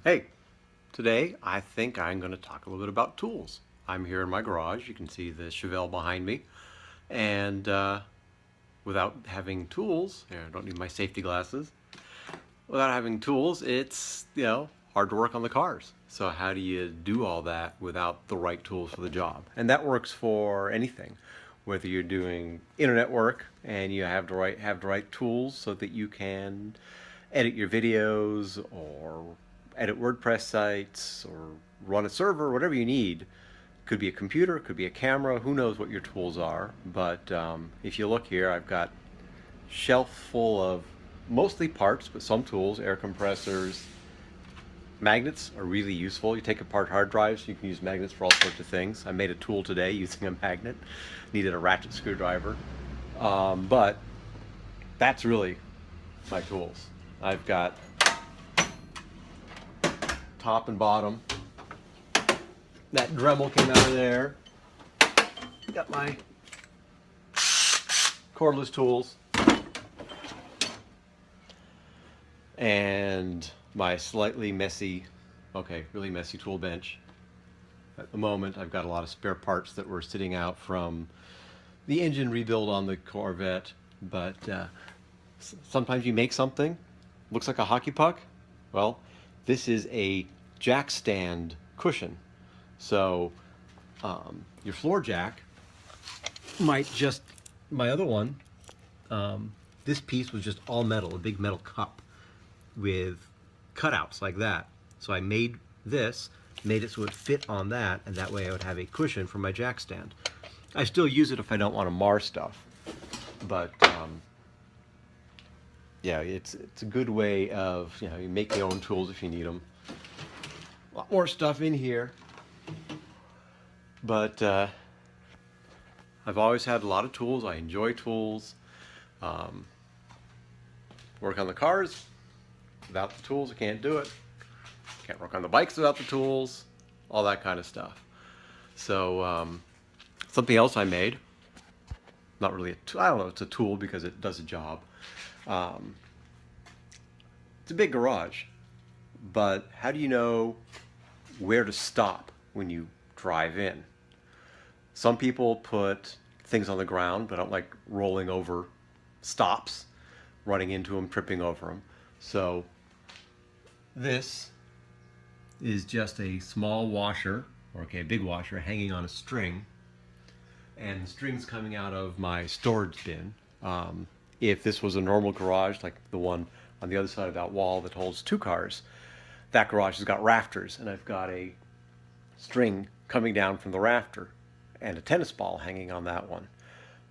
Hey, today I think I'm going to talk a little bit about tools. I'm here in my garage. You can see the Chevelle behind me. And without having tools, here, I don't need my safety glasses. Without having tools, it's, hard to work on the cars. So how do you do all that without the right tools for the job? And that works for anything. Whether you're doing internet work and you have the right tools so that you can edit your videos or edit WordPress sites or run a server, whatever you need. Could be a computer, could be a camera, who knows what your tools are. But if you look here, I've got a shelf full of mostly parts, but some tools, air compressors. Magnets are really useful. You take apart hard drives, you can use magnets for all sorts of things. I made a tool today using a magnet. Needed a ratchet screwdriver. But that's really my tools. I've got top and bottom. That Dremel came out of there. Got my cordless tools. And my slightly messy, really messy tool bench. At the moment, I've got a lot of spare parts that were sitting out from the engine rebuild on the Corvette. But sometimes you make something, looks like a hockey puck. Well, this is a jack stand cushion. So your floor jack might just, my other one, this piece was just all metal, a big metal cup with cutouts like that. So I made this, made it so it fit on that, and that way I would have a cushion for my jack stand. I still use it if I don't want to mar stuff, but yeah, it's a good way of, you make your own tools if you need them. A lot more stuff in here, but I've always had a lot of tools. I enjoy tools. Work on the cars. Without the tools, I can't do it. Can't work on the bikes without the tools. All that kind of stuff. So something else I made. Not really a tool. I don't know. It's a tool because it does a job. It's a big garage, but how do you know where to stop when you drive in? Some people put things on the ground, but I don't like rolling over stops, running into them, tripping over them. So this is just a small washer, or a big washer hanging on a string, and the string's coming out of my storage bin. If this was a normal garage, like the one on the other side of that wall that holds two cars, that garage has got rafters, and I've got a string coming down from the rafter and a tennis ball hanging on that one.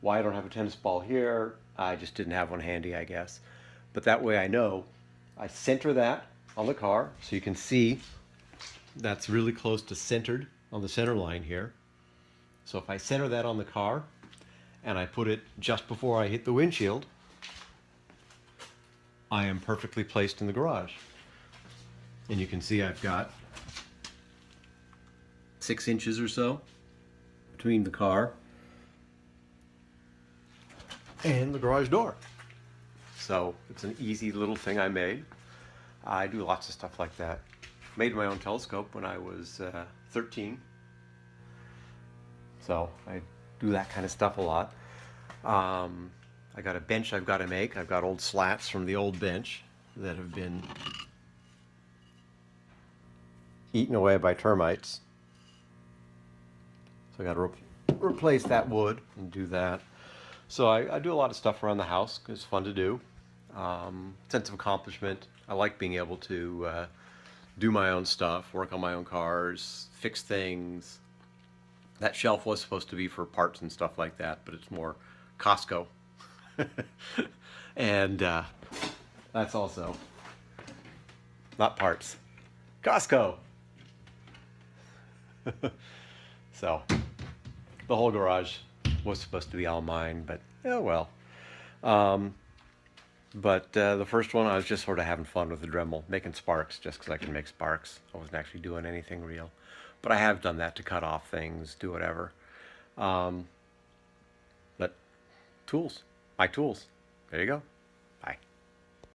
Why I don't have a tennis ball here, I just didn't have one handy, I guess. But that way I know. I center that on the car, so you can see that's really close to centered on the center line here. So if I center that on the car and I put it just before I hit the windshield, I am perfectly placed in the garage. And you can see I've got 6 inches or so between the car and the garage door. So it's an easy little thing I made. I do lots of stuff like that. Made my own telescope when I was 13. So I do that kind of stuff a lot. I got a bench I've got to make. I've got old slats from the old bench that have been eaten away by termites. So I got to replace that wood and do that. So I do a lot of stuff around the house. It's fun to do. Sense of accomplishment. I like being able to do my own stuff, work on my own cars, fix things. That shelf was supposed to be for parts and stuff like that, but it's more Costco. And that's also not parts. Costco! So, the whole garage was supposed to be all mine, but oh well. But the first one, I was just sort of having fun with the Dremel, making sparks just because I can make sparks. I wasn't actually doing anything real. But I have done that to cut off things, do whatever. But tools, my tools. There you go.